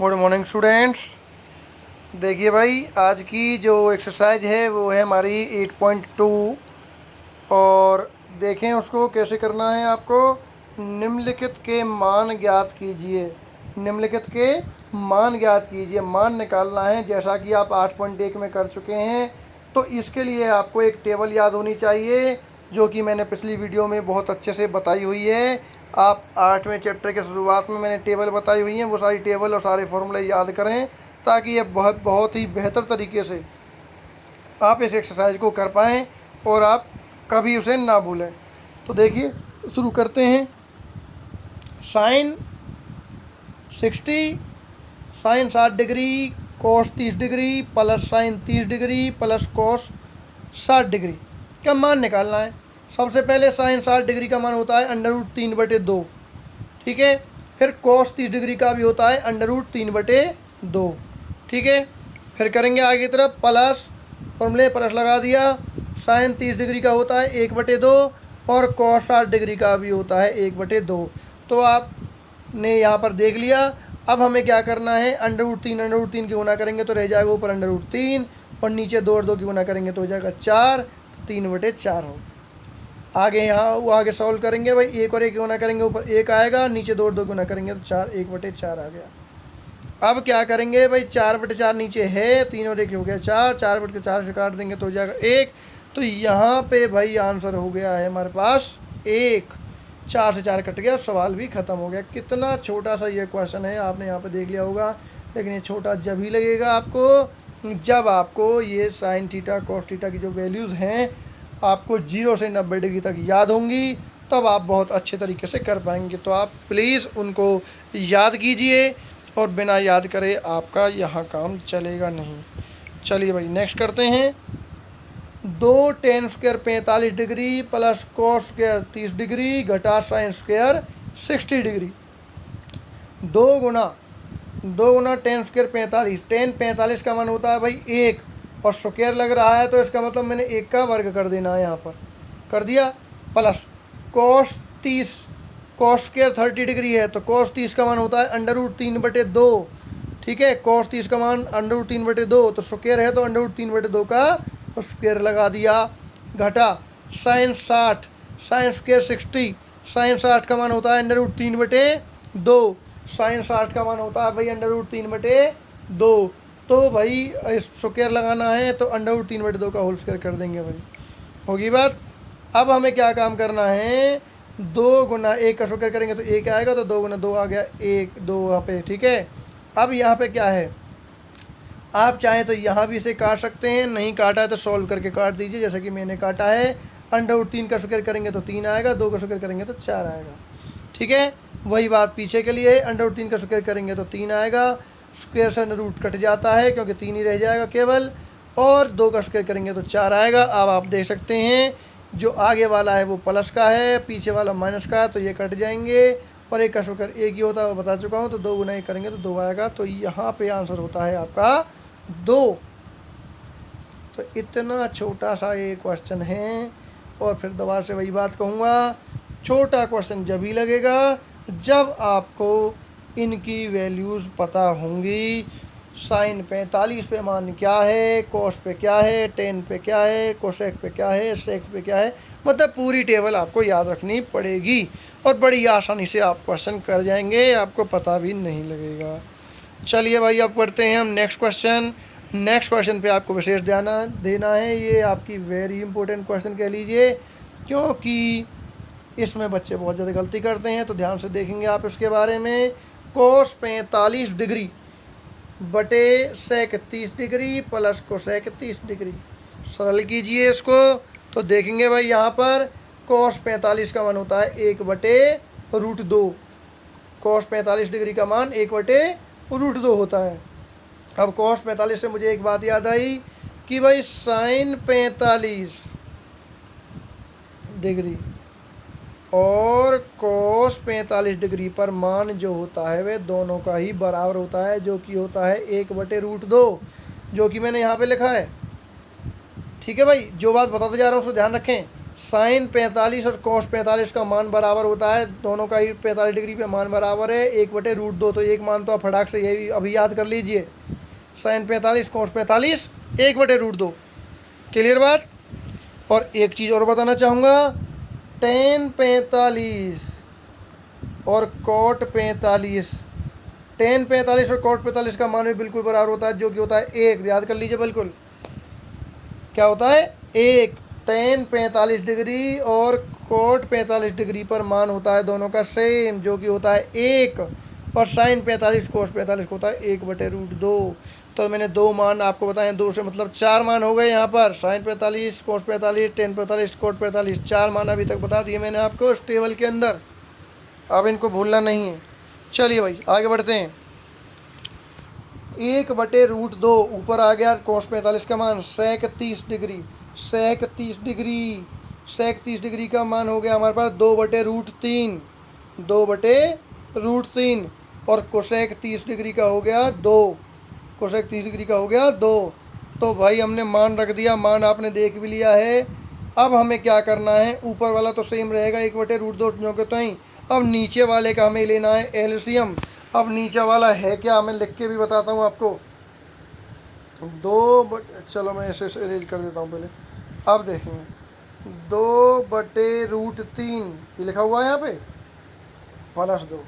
Good morning students. देखिए भाई, आज की जो एक्सरसाइज है वो है हमारी 8.2 और देखें उसको कैसे करना है आपको। निम्नलिखित के मान ज्ञात कीजिए। निम्नलिखित के मान ज्ञात कीजिए, मान निकालना है। जैसा कि आप 8.1 में कर चुके हैं, तो इसके लिए आपको एक टेबल याद होनी चाहिए जो कि मैंने पिछली वीडियो में बहुत अच्छे से बताई हुई है। आप 8वें चैप्टर के शुरुआत में मैंने टेबल बताई हुई हैं, वो सारी टेबल और सारे फॉर्मूले याद करें ताकि ये बहुत ही बेहतर तरीके से आप इस एक्सरसाइज को कर पाएँ और आप कभी उसे ना भूलें। तो देखिए शुरू करते हैं। साइन 60, साइन 60 डिग्री, कोस 30 degree plus sign 30 degree plus cos 60 degree का मान निकालना है। सबसे पहले साइन 60 डिग्री का मान होता है √3/2, ठीक है। फिर कोस 30 डिग्री का भी होता है √3/2, ठीक है। फिर करेंगे आगे की तरफ प्लस, फॉर्मूले प्लस लगा दिया। साइन 30 डिग्री का होता है 1/2 और कोस 60 डिग्री का भी होता है 1/2। तो आपने यहाँ पर देख लिया। अब हमें क्या करना है, √3 की गुना करेंगे तो रह जाएगा ऊपर √3 और नीचे 2 और 2 की गुना करेंगे तो हो जाएगा 4, 3/4 हो। आगे यहाँ वो आगे सॉल्व करेंगे भाई, 1 और 1 की गुना करेंगे ऊपर 1 आएगा, नीचे 2 और 2 गुना करेंगे तो 4, 1/4 आ गया। अब क्या करेंगे भाई, 4/4 नीचे है, 3 और 1 हो गया 4, 4/4 से काट देंगे तो हो जाएगा 1। तो यहाँ पे भाई आंसर हो गया है हमारे पास 1। 4 से 4 कट गया, सवाल भी ख़त्म हो गया। कितना छोटा सा ये क्वेश्चन है, आपने यहाँ पे देख लिया होगा। लेकिन ये छोटा जब ही लगेगा आपको जब आपको ये साइन थीटा कॉस थीटा की जो वैल्यूज़ हैं आपको 0 से 90 डिग्री तक याद होंगी, तब आप बहुत अच्छे तरीके से कर पाएंगे। तो आप प्लीज़ उनको याद कीजिए और बिना याद करे आपका यहाँ काम चलेगा नहीं। चलिए भाई नेक्स्ट करते हैं। 2 tan square 45 degree plus cos square 30 degree घटा साइन स्क्वायर 60 डिग्री। 2 गुना tan स्क्वायर 45। tan 45 का मान होता है भाई 1 और स्क्वायर लग रहा है तो इसका मतलब मैंने 1 का वर्ग कर देना है, यहाँ पर कर दिया। Plus cos 30, cos square 30 degree है तो कॉस 30 का मान होता है √3/2, ठीक है। कॉस 30 का मान √3/2 तो स्क्वायर है तो √3/2 का स्क्वायर लगा दिया। घटा साइन 60, साइन स्क्वायर 60, साइन 60 का मान होता है √3/2, साइन 60 का मान होता है भाई √3/2। तो भाई स्क्वायर लगाना है तो √3/2 का होल स्क्वायर कर देंगे भाई, होगी बात। अब हमें क्या काम करना है, 2 गुना 1 का स्क्वायर करेंगे तो 1 आएगा, तो 2 गुना 2 आ गया 1, 2 यहाँ पे, ठीक है। अब यहाँ पे क्या है, आप चाहें तो यहाँ भी इसे काट सकते हैं, नहीं काटा है तो सॉल्व करके काट दीजिए जैसे कि मैंने काटा है। √3 का स्क्वायर करेंगे तो 3 आएगा, 2 का स्क्वायर करेंगे तो 4 आएगा, ठीक है। वही बात पीछे के लिए, √3 का स्क्वायर करेंगे तो 3 आएगा, स्क्वायर से रूट कट जाता है क्योंकि 3 ही रह जाएगा केवल, और 2 का स्क्वायर करेंगे तो 4 आएगा। अब आप देख सकते हैं जो आगे वाला है वो प्लस का है, पीछे वाला माइनस का है, तो ये कट जाएंगे और 1 का स्क्वायर 1 ही होता है, वो बता चुका हूँ। तो 2 गुना 1 करेंगे तो 2 आएगा, तो यहाँ पे आंसर होता है आपका 2। तो इतना छोटा सा ये क्वेश्चन है, और फिर दोबारा से वही बात कहूँगा, छोटा क्वेश्चन जब ही लगेगा जब आपको इनकी वैल्यूज़ पता होंगी। साइन 45 पे मान क्या है, कोस पे क्या है, टेन पे क्या है, कोसेक पे क्या है, सेक पे क्या है, मतलब पूरी टेबल आपको याद रखनी पड़ेगी और बड़ी आसानी से आप क्वेश्चन कर जाएंगे, आपको पता भी नहीं लगेगा। चलिए भाई अब पढ़ते हैं हम नेक्स्ट क्वेश्चन। नेक्स्ट क्वेश्चन पे आपको विशेष ध्यान देना है, ये आपकी वेरी इंपॉर्टेंट क्वेश्चन कह लीजिए, क्योंकि इसमें बच्चे बहुत ज़्यादा गलती करते हैं। तो ध्यान से देखेंगे आप इसके बारे में। कोस 45 डिग्री बटे sec 30 degree plus cosec 30 degree, सरल कीजिए इसको। तो देखेंगे भाई यहाँ पर कोस 45 का मान होता है 1/√2, कोस 45 डिग्री का मान 1/√2 होता है। अब कोस 45 से मुझे एक बात याद आई कि भाई साइन 45 डिग्री और कोस 45 डिग्री पर मान जो होता है वह दोनों का ही बराबर होता है, जो कि होता है 1/√2, जो कि मैंने यहाँ पे लिखा है, ठीक है भाई। जो बात बताते जा रहा हूँ उसको ध्यान रखें। साइन 45 और कॉस 45 का मान बराबर होता है, दोनों का ही 45 डिग्री पे मान बराबर है 1/√2। तो एक मान तो आप फटाक से यही अभी याद कर लीजिए, साइन 45 कॉस 45 1/√2। क्लियर बात। और एक चीज़ और बताना चाहूँगा, टेन 45 और कॉट 45, टेन 45 और कॉट 45 का मान भी बिल्कुल बराबर होता है, जो कि होता है 1। याद कर लीजिए बिल्कुल, क्या होता है 1। टेन 45 डिग्री और कोट 45 डिग्री पर मान होता है दोनों का सेम, जो कि होता है 1। और साइन 45 कोस 45 होता है 1/√2। तो मैंने दो मान आपको बताए, दो से मतलब 4 मान हो गए यहाँ पर, साइन 45 कोस 45 टेन 45 कोट 45, 4 मान अभी तक बता दिए मैंने आपको इस टेबल के अंदर। अब इनको भूलना नहीं है। चलिए भाई आगे बढ़ते हैं। 1/√2 ऊपर आ गया कोस 45 का मान सेक 30 डिग्री, सेक 30 डिग्री, सेक 30 डिग्री का मान हो गया हमारे पास 2/√3, 2/√3। और कोसेक 30 डिग्री का हो गया 2, कोसेक 30 डिग्री का हो गया 2। तो भाई हमने मान रख दिया, मान आपने देख भी लिया है। अब हमें क्या करना है, ऊपर वाला तो सेम रहेगा 1/√2 जो के तो ही। अब नीचे वाले का हमें लेना है एलसीएम। अब नीचे वाला है क्या, मैं लिख के भी बताता हूँ आपको। चलो मैं ऐसे अरेंज कर देता हूँ पहले। अब देखेंगे 2/√3 ये लिखा हुआ है यहाँ पे +2।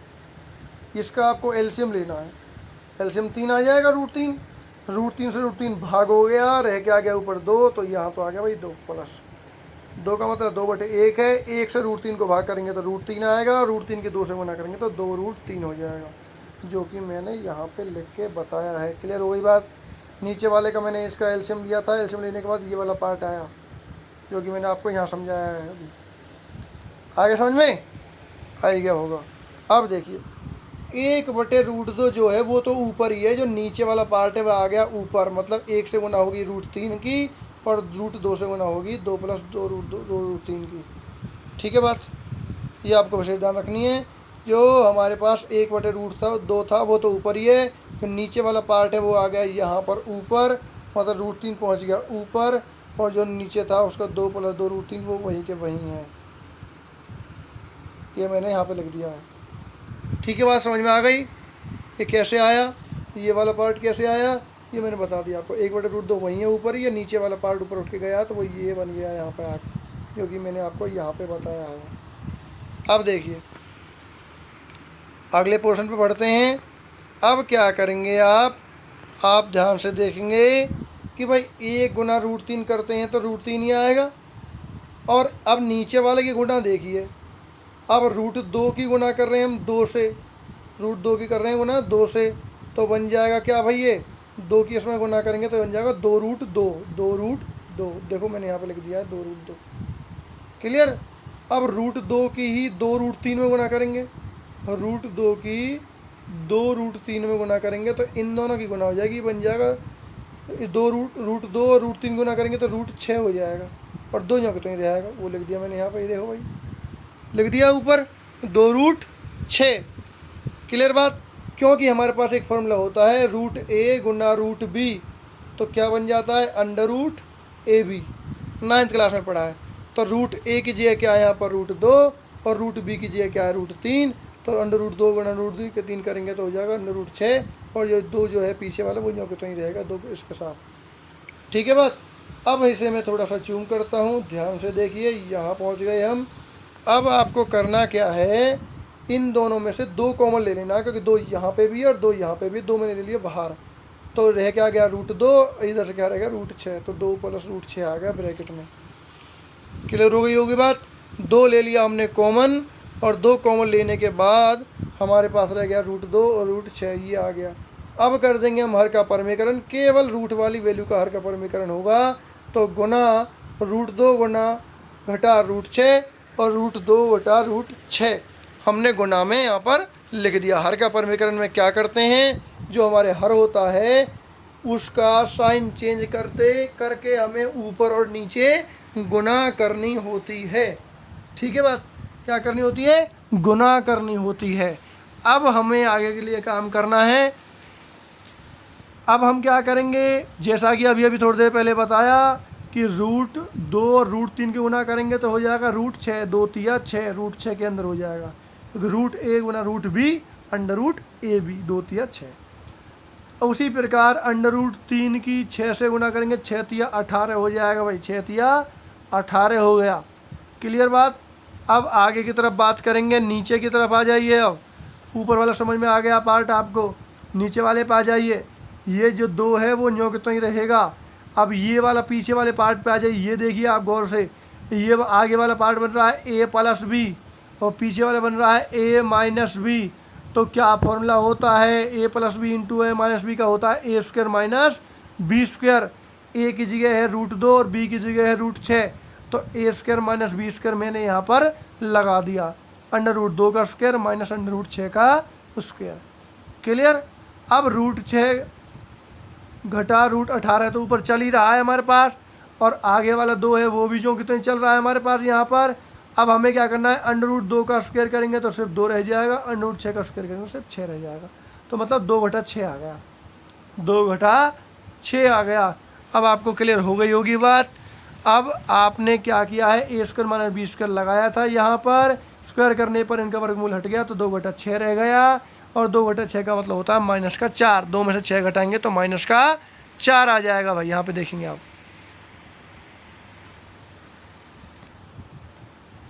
इसका आपको एलसीएम लेना है, एलसीएम 3 आ जाएगा √3, √3 से √3 भाग हो गया, रह के आ गया ऊपर 2, तो यहाँ तो आ गया भाई 2 प्लस 2 का मतलब 2/1 है। 1 से √3 को भाग करेंगे तो √3 आएगा, √3 के 2 से गुना करेंगे तो 2√3 हो जाएगा, जो कि मैंने यहाँ पे लिख के बताया है। क्लियर हो गई बात। नीचे वाले का मैंने इसका एलसीएम लिया था, एलसीएम लेने के बाद ये वाला पार्ट आया, जो कि मैंने आपको यहाँ समझाया है। अभी आगे समझ में आ गया होगा। अब देखिए 1/√2 जो है वो तो ऊपर ही है, जो नीचे वाला पार्ट है वह आ गया ऊपर, मतलब 1 से गुना होगी √3 की और √2 से गुना होगी 2 + 2√3 की। ठीक है बात, ये आपको विशेष ध्यान रखनी है। जो हमारे पास 1/√2 था वो तो ऊपर ही है, जो नीचे वाला पार्ट है वो आ गया यहाँ पर ऊपर, मतलब √3 पहुँच गया ऊपर, और जो नीचे था उसका 2 + 2√3 वो वहीं के वहीं है। ये मैंने यहाँ पे लिख दिया है। ठीक है बात समझ में आ गई। ये कैसे आया, ये वाला पार्ट कैसे आया, ये मैंने बता दिया आपको। 1/√2 वहीं है ऊपर ही है, नीचे वाला पार्ट ऊपर उठ के गया तो वो ये बन गया यहाँ पे आके, जो कि मैंने आपको यहाँ पे बताया है। अब देखिए अगले पोर्शन पे बढ़ते हैं। अब क्या करेंगे आप ध्यान से देखेंगे कि भाई 1 गुना √3 करते हैं तो √3 ही आएगा। और अब नीचे वाले की गुना देखिए, अब √2 की गुना कर रहे हैं हम 2 से, √2 की कर रहे हैं गुना 2 से, तो बन जाएगा क्या भाई, ये 2 की इसमें गुना करेंगे तो बन जाएगा 2√2, 2√2। देखो मैंने यहाँ पे लिख दिया है 2√2। क्लियर। अब √2 की ही 2√3 में गुना करेंगे, √2 की 2√3 में गुना करेंगे तो इन दोनों की गुना हो जाएगी, बन जाएगा 2√2 और √3 गुना करेंगे तो √6 हो जाएगा, और 2 जो तो ही रहेगा, वो लिख दिया मैंने यहाँ पे। देखो भाई लिख दिया ऊपर 2√6। क्लियर बात। क्योंकि हमारे पास एक फॉर्मूला होता है √a गुना √b, तो क्या बन जाता है √ab, 9th क्लास में पढ़ा है। तो √a की जगह क्या है यहाँ पर √2 और √b की जगह क्या है √3, तो √2 गुना √3 के 3 करेंगे तो हो जाएगा √6, और जो 2 जो है पीछे वाला वो जो तो ही रहेगा 2 इसके साथ। ठीक है बात। अब इसे मैं थोड़ा सा जूम करता हूँ, ध्यान से देखिए, यहाँ पहुँच गए हम। अब आपको करना क्या है, इन दोनों में से 2 कॉमन ले लेना है, क्योंकि 2 यहाँ पे भी है और 2 यहाँ पे भी, 2 मैंने ले लिए बाहर, तो रह क्या गया √2, इधर से क्या रहेगा √6, तो 2 + √6 आ गया ब्रैकेट में। क्लियर हो गई होगी बात। 2 ले लिया हमने कॉमन, और 2 कॉमन लेने के बाद हमारे पास रह गया √2 और √6, ये आ गया। अब कर देंगे हम हर का परमीकरण, केवल रूट वाली वैल्यू का हर का परमीकरण होगा, तो गुना √2 गुना घटा √6 और √2 घटा √6 हमने गुना में यहाँ पर लिख दिया। हर का परमीकरण में क्या करते हैं, जो हमारे हर होता है उसका साइन चेंज करके हमें ऊपर और नीचे गुना करनी होती है। ठीक है बात, क्या करनी होती है, गुना करनी होती है। अब हमें आगे के लिए काम करना है। अब हम क्या करेंगे, जैसा कि अभी थोड़ी देर पहले बताया कि रूट 2 और रूट 3 के गुना करेंगे तो हो जाएगा रूट 6, 2 तिया 6, रूट 6 के अंदर हो जाएगा, क्योंकि रूट ए गुना root B under root A B, 2 तिया 6। उसी प्रकार अंडर रूट 3 की 6 से गुना करेंगे, 6 तिया 18 हो जाएगा भाई, 6 तिया 18 हो गया। क्लियर बात। अब आगे की तरफ बात करेंगे, नीचे की तरफ आ जाइए। अब ऊपर वाला समझ में आ गया पार्ट आपको, नीचे वाले पे आ जाइए। ये जो 2 है वो न्यों के तो ही रहेगा। अब ये वाला पीछे वाले पार्ट पे आ जाइए, ये देखिए आप गौर से, ये आगे वाला पार्ट बन रहा है ए प्लस बी और पीछे वाला बन रहा है ए माइनस बी। तो क्या फॉर्मूला होता है, ए प्लस बी इंटू ए माइनस बी का होता है ए स्क्वायर माइनस बी स्क्वायर। ए की जगह है रूट 2 और बी की जगह है रूट 6, तो ए स्क्वायर माइनस बी स्क्वायर मैंने यहाँ पर लगा दिया, अंडर रूट 2 का स्क्वायर माइनस अंडर रूट 6 का स्क्वायर। क्लियर। अब रूट 6 घटा रूट 18 तो ऊपर चल ही रहा है हमारे पास, और आगे वाला 2 है वो भी जो कि तो चल रहा है हमारे पास यहाँ पर। अब हमें क्या करना है, अंडर रूट 2 का स्क्वायर करेंगे तो सिर्फ 2 रह जाएगा, अंडर रूट 6 का स्क्वायर करेंगे तो सिर्फ 6 रह जाएगा। तो मतलब 2 घटा 6 आ गया, 2 घटा 6 आ गया। अब आपको क्लियर हो गई होगी बात। अब आपने क्या किया है, ए स्क्वायर माइनस बी स्क्वायर लगाया था यहाँ पर, स्क्वायर करने पर इनका वर्गमूल हट गया तो 2 घटा 6 रह गया, और 2 घटा 6 का मतलब होता है माइनस का 4। 2 में से 6 घटाएंगे तो माइनस का 4 आ जाएगा भाई। यहाँ पे देखेंगे आप,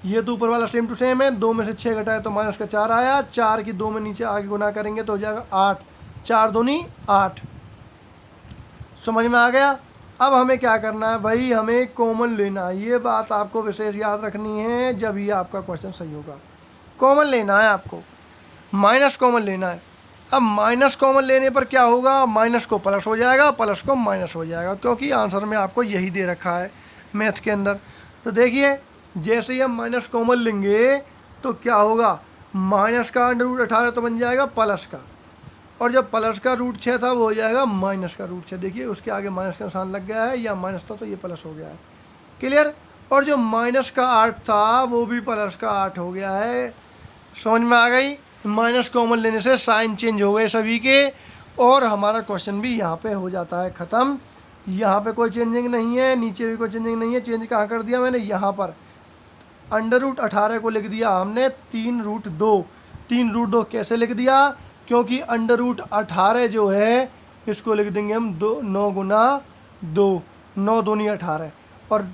ये तो ऊपर वाला सेम टू सेम है, 2 में से 6 घटाए तो माइनस का 4 आया, 4 की 2 में नीचे आगे गुना करेंगे तो हो जाएगा 8, 4 दूनी 8। समझ में आ गया। अब हमें क्या करना है भाई, हमें कॉमन लेना है। ये बात आपको विशेष याद रखनी है जब ये आपका क्वेश्चन सही होगा। कॉमन लेना है आपको, माइनस कॉमन लेना है। अब माइनस कॉमन लेने पर क्या होगा, माइनस को प्लस हो जाएगा, प्लस को माइनस हो जाएगा, क्योंकि आंसर में आपको यही दे रखा है मैथ के अंदर। तो देखिए, जैसे ही हम माइनस कॉमन लेंगे तो क्या होगा, माइनस का अंडर रूट 18 तो बन जाएगा प्लस का, और जब प्लस का रूट 6 था वो हो जाएगा माइनस का रूट 6। देखिए उसके आगे माइनस का निशान लग गया है, या माइनस था तो ये प्लस हो गया है। क्लियर। और जो माइनस का 8 था वो भी प्लस का 8 हो गया है। समझ में आ गई। माइनस कॉमन लेने से साइन चेंज हो गए सभी के, और हमारा क्वेश्चन भी यहाँ पे हो जाता है ख़त्म। यहाँ पे कोई चेंजिंग नहीं है, नीचे भी कोई चेंजिंग नहीं है। चेंज कहाँ कर दिया मैंने, यहाँ पर अंडर रूट 18 को लिख दिया हमने 3 रूट 2। 3 रूट 2 कैसे लिख दिया, क्योंकि अंडर रूट 18 जो है इसको लिख देंगे हम 9 गुना 2, 9 दूनी 18, और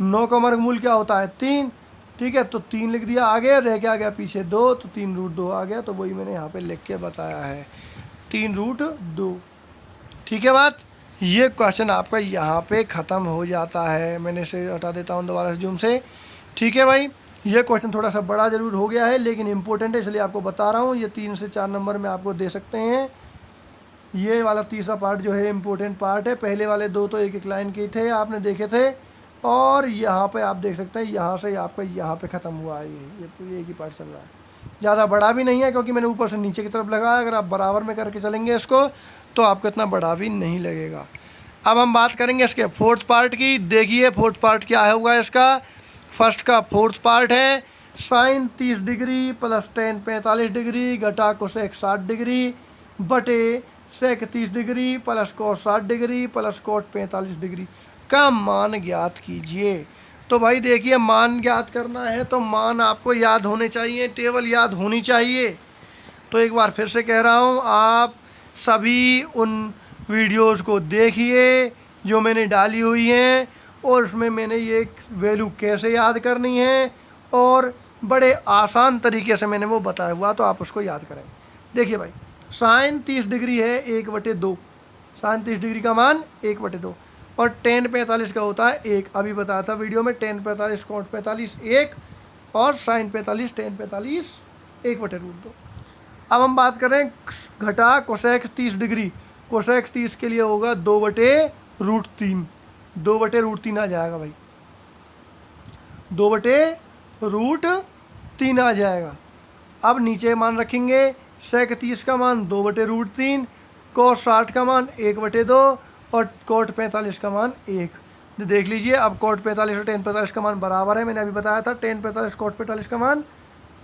9 का वर्गमूल क्या होता है 3। ठीक है, तो 3 लिख दिया, आगे रह के आ गया पीछे 2, तो 3 रूट 2 आ गया। तो वही मैंने यहाँ पे लिख के बताया है, 3 रूट 2। ठीक है बात। ये क्वेश्चन आपका यहाँ पे ख़त्म हो जाता है। मैंने इसे हटा देता हूँ दोबारा से जूम से। ठीक है भाई, ये क्वेश्चन थोड़ा सा बड़ा ज़रूर हो गया है, लेकिन इम्पोर्टेंट है इसलिए आपको बता रहा हूँ। ये 3 से 4 नंबर में आपको दे सकते हैं। ये वाला तीसरा पार्ट जो है इम्पोर्टेंट पार्ट है। पहले वाले 2 तो एक एक लाइन के थे, आपने देखे थे, और यहाँ पे आप देख सकते हैं यहाँ से आपका यहाँ पे ख़त्म हुआ है। ये एक ही पार्ट चल रहा है, ज़्यादा बड़ा भी नहीं है, क्योंकि मैंने ऊपर से नीचे की तरफ लगाया। अगर आप बराबर में करके चलेंगे इसको तो आपको इतना बड़ा भी नहीं लगेगा। अब हम बात करेंगे इसके फोर्थ पार्ट की। देखिए फोर्थ पार्ट क्या होगा इसका। फर्स्ट का फोर्थ पार्ट है sine 30 degree plus ten 45 degree घटा कोसेक 60 डिग्री बटे sec 30 degree plus cot 60 degree plus cot 45 degree का मान ज्ञात कीजिए। तो भाई देखिए, मान ज्ञात करना है तो मान आपको याद होने चाहिए, टेबल याद होनी चाहिए। तो एक बार फिर से कह रहा हूँ, आप सभी उन वीडियोस को देखिए जो मैंने डाली हुई हैं, और उसमें मैंने ये वैल्यू कैसे याद करनी है और बड़े आसान तरीके से मैंने वो बताया हुआ, तो आप उसको याद करें। देखिए भाई, साइन 30 डिग्री है 1/2, साइन 30 डिग्री का मान 1/2, और टेन 45 का होता है 1। अभी बताया था वीडियो में, टेन 45 कोट 45 1, और साइन 45 टेन 45 1/√2। अब हम बात करें घटा कोसेक 30 डिग्री। कोसेक 30 के लिए होगा 2/√3, 2/√3 आ जाएगा भाई, 2/√3 आ जाएगा। अब नीचे मान रखेंगे, सेक 30 का मान 2/√3, कोट 60 का मान 1/2, और कोट 45 का मान 1। देख लीजिए, अब कोट 45 और टेन 45 का मान बराबर है। मैंने अभी बताया था टेन 45 कोट 45 का मान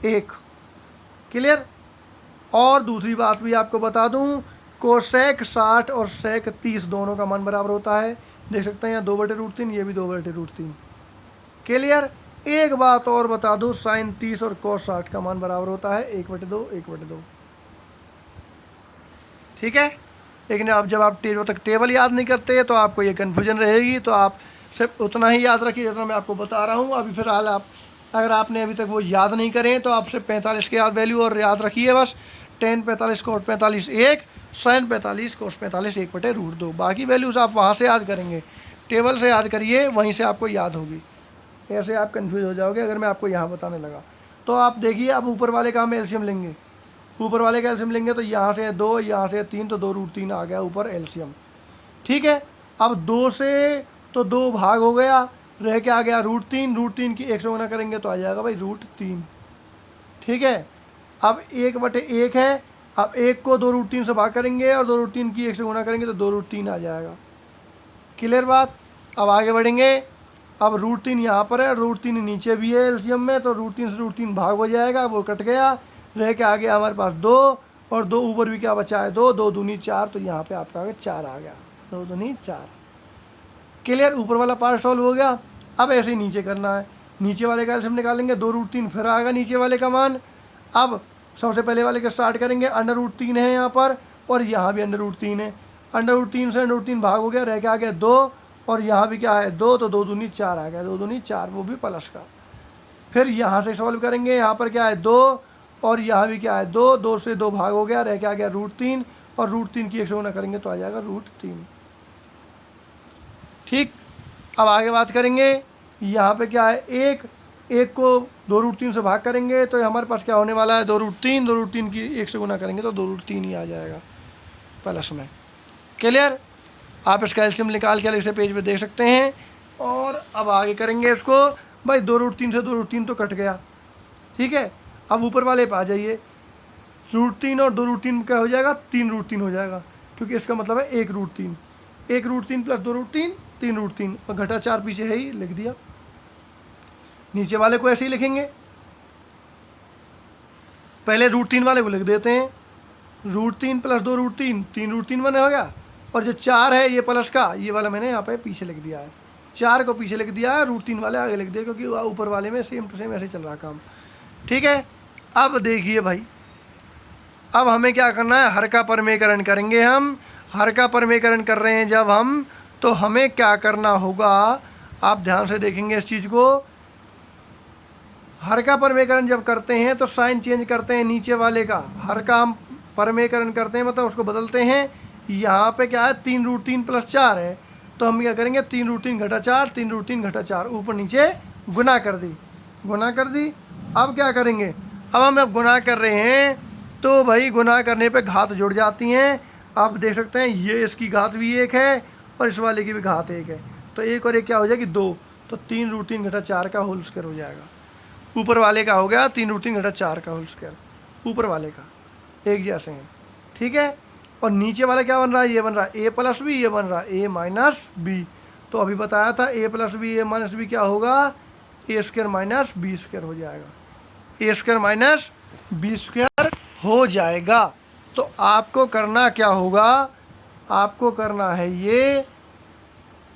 1। क्लियर। और दूसरी बात भी आपको बता दूं, कोसेक 60 और सेक 30 दोनों का मान बराबर होता है। देख सकते हैं यहाँ 2/√3, ये भी 2/√3। क्लियर। एक बात और बता दूँ, साइन 30 और कोस 60 का मान बराबर होता है 1/2, 1/2। ठीक है। लेकिन आप जब आप तक टेबल याद नहीं करते तो आपको ये कन्फ्यूजन रहेगी, तो आप सिर्फ उतना ही याद रखिए जितना मैं आपको बता रहा हूँ। अभी फिलहाल आप अगर आपने अभी तक वो याद नहीं करें तो आप सिर्फ 45 के याद वैल्यू और याद रखिए बस। टेन 45 कोस 45 1, साइन 45 कोस 45 1/√2। बाकी वैल्यूज़ आप वहाँ से याद करेंगे, टेबल से याद करिए, वहीं से आपको याद होगी। ऐसे आप कंफ्यूज हो जाओगे अगर मैं आपको यहाँ बताने लगा। तो आप देखिए, अब ऊपर वाले का हम एलसीएम लेंगे। ऊपर वाले का एलसीएम लेंगे तो यहाँ से 2, यहाँ से 3, तो 2√3 आ गया ऊपर एलसीएम। ठीक है। अब 2 से तो 2 भाग हो गया, रह के आ गया √3। √3 की 1 से गुना करेंगे तो आ जाएगा भाई √3। ठीक है। अब 1/1 है, अब 1 को 2√3 से भाग करेंगे और 2√3 की 1 से गुना करेंगे तो 2√3 आ जाएगा। क्लियर बात। अब आगे बढ़ेंगे। अब √3 यहाँ पर है, √3 नीचे भी है एलसीएम में, तो √3 से √3 भाग हो जाएगा, वो कट गया, रह के आ गया हमारे पास 2, और 2 ऊपर भी क्या बचा है 2, 2 दूनी 4, तो यहाँ पे आपका आगे 4 आ गया, 2 दूनी 4। क्लियर। ऊपर वाला पार्ट सॉल्व हो गया। अब ऐसे ही नीचे करना है, नीचे वाले का एलसीएम निकालेंगे, 2√3 फिर आएगा नीचे वाले का मान। अब सबसे पहले वाले के स्टार्ट करेंगे, √3 है यहाँ पर और यहाँ भी √3 है। √3 से √3 भाग हो गया, रह के आ गया 2, और यहाँ भी क्या है 2, तो 2 दूनी 4 आ गया, 2 दूनी 4, वो भी प्लस का। फिर यहाँ से सॉल्व करेंगे, यहाँ पर क्या है 2, और यहाँ भी क्या है 2, 2 से 2 भाग हो गया, रह के आ गया √3, और √3 की 1 से गुना करेंगे तो आ जाएगा √3। ठीक। अब आगे बात करेंगे, यहाँ पे क्या है 1 को 2√3 से भाग करेंगे तो हमारे पास क्या होने वाला है 2√3, 2√3 की 1 से गुना करेंगे तो 2√3 ही आ जाएगा प्लस में। क्लियर। आप इसका एलसीएम निकाल के अलग से पेज पे देख सकते हैं। और अब आगे करेंगे इसको, भाई 2√3 से 2√3 तो कट गया। ठीक है। अब ऊपर वाले पे आ जाइए, √3 और 2√3 क्या हो जाएगा 3√3 हो जाएगा, क्योंकि इसका मतलब है 1√3, 1√3 प्लस 2√3 3√3, और घटा 4 पीछे है ही, लिख दिया। नीचे वाले को ऐसे ही लिखेंगे, पहले √3 वाले को लिख देते हैं, √3 प्लस 2√3 3√3 बने हो गया, और जो 4 है ये प्लस का, ये वाला मैंने यहाँ पे पीछे लिख दिया है, 4 को पीछे लिख दिया है, √3 वाले आगे लिख दिया, क्योंकि ऊपर वाले में सेम टू सेम ऐसे चल रहा काम। ठीक है। अब देखिए भाई, अब हमें क्या करना है, हर का परमेकरण करेंगे हम। हर का परमेकरण कर रहे हैं जब हम, तो हमें क्या करना होगा, आप ध्यान से देखेंगे इस चीज़ को। हर का परमेकरण जब करते हैं तो साइन चेंज करते हैं नीचे वाले का, हर का हम परमेकरण करते हैं मतलब उसको बदलते हैं। यहाँ पे क्या है 3√3 प्लस 4 है, तो हम क्या करेंगे 3√3 घटा 4, 3√3 घटा 4, ऊपर नीचे गुना कर दी, गुना कर दी। अब क्या करेंगे, अब हम गुना कर रहे हैं तो भाई गुना करने पे घात जुड़ जाती हैं। आप देख सकते हैं ये इसकी घात भी 1 है और इस वाले की भी घात 1 है, तो 1 और 1 क्या हो जाएगी 2, तो 3√3 घटा 4 का होल स्क्वायर हो जाएगा। ऊपर वाले का हो गया 3√3 घटा 4 का होल स्क्वायर, ऊपर वाले का एक जैसे हैं। ठीक है। और नीचे वाला क्या बन रहा है, ये बन रहा है a प्लस बी, ये बन रहा है a माइनस बी। तो अभी बताया था a plus B a minus B क्या होगा, a square minus B square हो जाएगा, a square minus B square हो जाएगा। तो आपको करना क्या होगा, आपको करना है ये,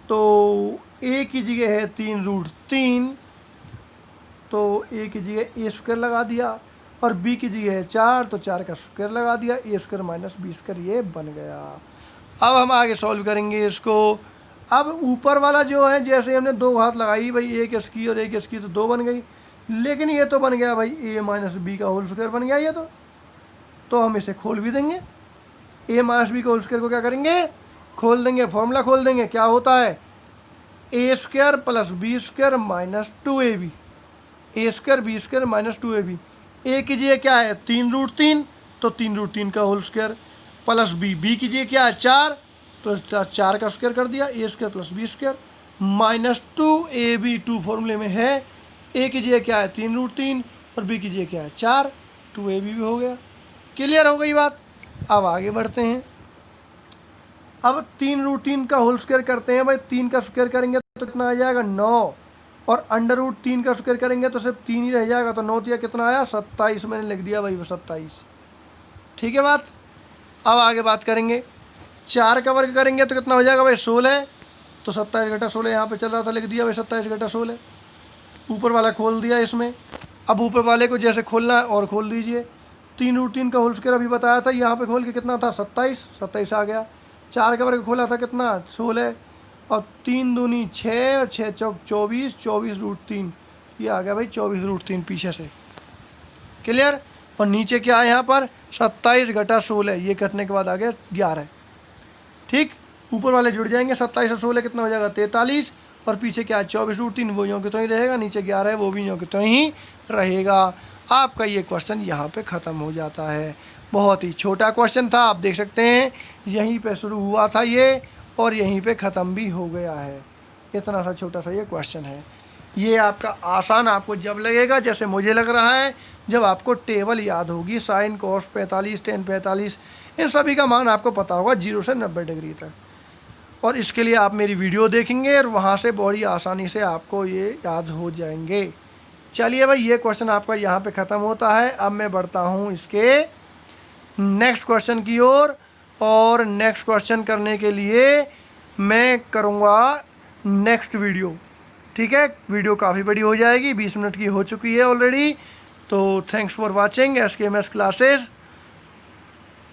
तो a की जगह है 3√3, तो a की जगह a स्क्वायर लगा दिया, और b की जगह है 4, तो 4 का स्क्वायर लगा दिया, a square minus B square ये बन गया। अब हम आगे सॉल्व करेंगे इसको। अब ऊपर वाला जो है, जैसे हमने 2 घात लगाई भाई, एक इसकी और एक इसकी, तो 2 बन गई, लेकिन ये तो बन गया भाई a माइनस बी का होल स्क्वायर बन गया ये तो हम इसे खोल भी देंगे। a माइनस बी का होल स्क्वायर को क्या करेंगे, खोल देंगे, फॉर्मूला खोल देंगे, क्या होता है a square plus B square minus 2ab, a square B square minus 2ab। A की जगह क्या है 3√3, तो 3√3 का होल स्क्वायर, प्लस बी की जगह क्या है 4, तो 4 का स्क्वायर कर दिया, a square plus B square minus 2ab, 2 फॉर्मूले में है। ए की जगह क्या है 3√3 और बी की जगह क्या है 4, 2ab भी हो गया। क्लियर हो गई बात। अब आगे बढ़ते हैं। अब 3√3 का होल स्क्वायर करते हैं भाई, 3 का स्क्वायर करेंगे तो कितना आ जाएगा 9, और √3 का स्क्वायर करेंगे तो सिर्फ 3 ही रह जाएगा, तो 9 दिया कितना आया 27, मैंने लिख दिया भाई 27। ठीक है बात। अब आगे बात करेंगे, 4 का वर्ग करेंगे तो कितना हो जाएगा भाई 16, तो 27 - 16 यहाँ पे चल रहा था, लिख दिया भाई 27 - 16। ऊपर वाला खोल दिया इसमें। अब ऊपर वाले को जैसे खोलना है और खोल दीजिए। 3√3 का होल स्क्वायर अभी बताया था, यहाँ पे खोल के कितना था 27 आ गया। 4 का वर्ग खोला था कितना 16, और 3 दूनी 6 और 6 चौक 24, 24√3 ये आ गया भाई 24√3 पीछे से। क्लियर। और नीचे क्या है यहाँ पर 27 - 16, ये कटने के बाद आ गया 11। ठीक, ऊपर वाले जुड़ जाएंगे। 27 और 16 कितना हो जाएगा 43, और पीछे क्या है 24√3, वो यों के तो ही रहेगा। नीचे 11 है, वो भी यों के तो ही रहेगा। आपका ये क्वेश्चन यहाँ पे ख़त्म हो जाता है। बहुत ही छोटा क्वेश्चन था, आप देख सकते हैं यहीं पे शुरू हुआ था ये, और यहीं पे ख़त्म भी हो गया है। इतना सा छोटा सा ये क्वेश्चन है। ये आपका आसान आपको जब लगेगा, जैसे मुझे लग रहा है, जब आपको टेबल याद होगी, साइन कॉस 45 टेन 45 इन सभी का मान आपको पता होगा 0 से 90 डिग्री तक। और इसके लिए आप मेरी वीडियो देखेंगे और वहाँ से बड़ी आसानी से आपको ये याद हो जाएंगे। चलिए भाई, ये क्वेश्चन आपका यहाँ पे ख़त्म होता है। अब मैं बढ़ता हूँ इसके नेक्स्ट क्वेश्चन की ओर, और नेक्स्ट क्वेश्चन करने के लिए मैं करूँगा नेक्स्ट वीडियो। ठीक है, वीडियो काफ़ी बड़ी हो जाएगी, 20 मिनट की हो चुकी है ऑलरेडी। तो thanks for watching SKMS classes.